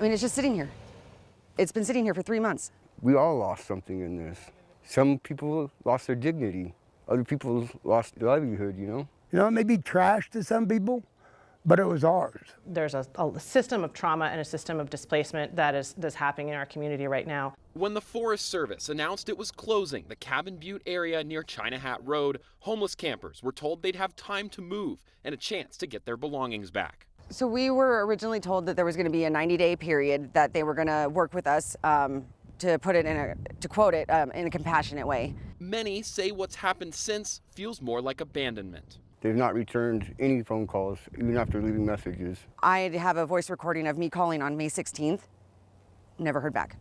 I mean, it's just sitting here. It's been sitting here for 3 months. We all lost something in this. Some people lost their dignity. Other people lost their livelihood, you know? You know, it may be trash to some people, but it was ours. There's a system of trauma and a system of displacement that's happening in our community right now. When the Forest Service announced it was closing the Cabin Butte area near China Hat Road, homeless campers were told they'd have time to move and a chance to get their belongings back. So we were originally told that there was going to be a 90-day period that they were going to work with us to put it to quote it, in a compassionate way. Many say what's happened since feels more like abandonment. They've not returned any phone calls, even after leaving messages. I have a voice recording of me calling on May 16th. Never heard back.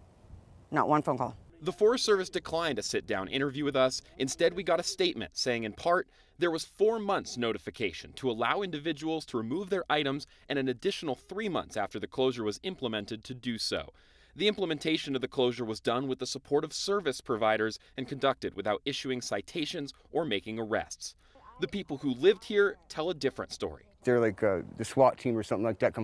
Not one phone call. The Forest Service declined a sit-down interview with us. Instead, we got a statement saying, in part, there was 4 months notification to allow individuals to remove their items and an additional 3 months after the closure was implemented to do so. The implementation of the closure was done with the support of service providers and conducted without issuing citations or making arrests. The people who lived here tell a different story. They're like the SWAT team or something like that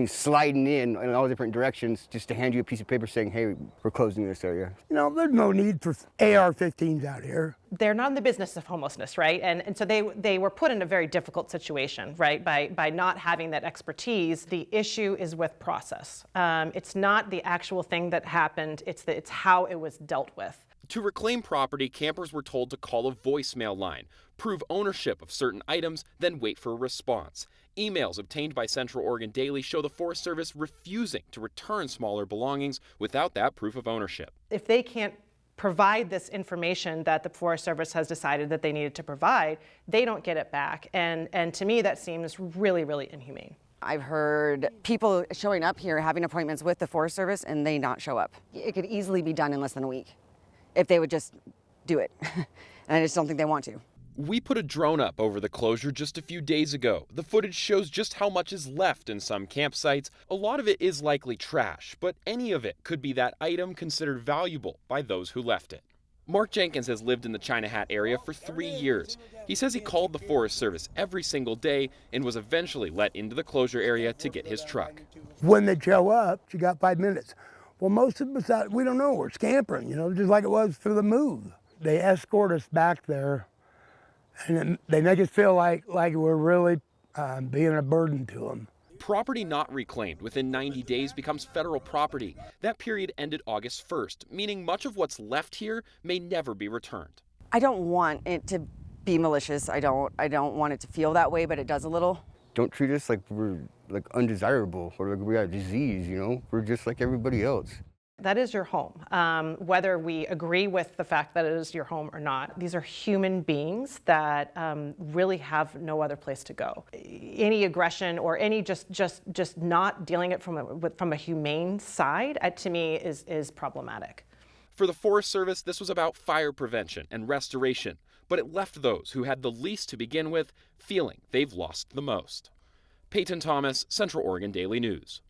sliding in all different directions just to hand you a piece of paper saying, hey, we're closing this area. You know, there's no need for AR-15s out here. They're not in the business of homelessness, right? And so they were put in a very difficult situation, right? By not having that expertise. The issue is with process. It's not the actual thing that happened, it's how it was dealt with. To reclaim property, campers were told to call a voicemail line, prove ownership of certain items, then wait for a response. Emails obtained by Central Oregon Daily show the Forest Service refusing to return smaller belongings without that proof of ownership. If they can't provide this information that the Forest Service has decided that they needed to provide, they don't get it back. And to me, that seems really, really inhumane. I've heard people showing up here, having appointments with the Forest Service, and they not show up. It could easily be done in less than a week if they would just do it. And I just don't think they want to. We put a drone up over the closure just a few days ago. The footage shows just how much is left in some campsites. A lot of it is likely trash, but any of it could be that item considered valuable by those who left it. Mark Jenkins has lived in the China Hat area for 3 years. He says he called the Forest Service every single day and was eventually let into the closure area to get his truck. When they show up, you got 5 minutes. Well, most of us, we don't know, we're scampering, you know, just like it was for the move. They escort us back there, and they make us feel like we're really being a burden to them. Property not reclaimed within 90 days becomes federal property. That period ended August 1st, meaning much of what's left here may never be returned. I don't want it to be malicious. I don't want it to feel that way, but it does a little. Don't treat us like we're like undesirable or like we have disease, you know? We're just like everybody else. That is your home, whether we agree with the fact that it is your home or not. These are human beings that really have no other place to go. Any aggression or any just not dealing it from a humane side, to me, is problematic. For the Forest Service, this was about fire prevention and restoration, but it left those who had the least to begin with feeling they've lost the most. Peyton Thomas, Central Oregon Daily News.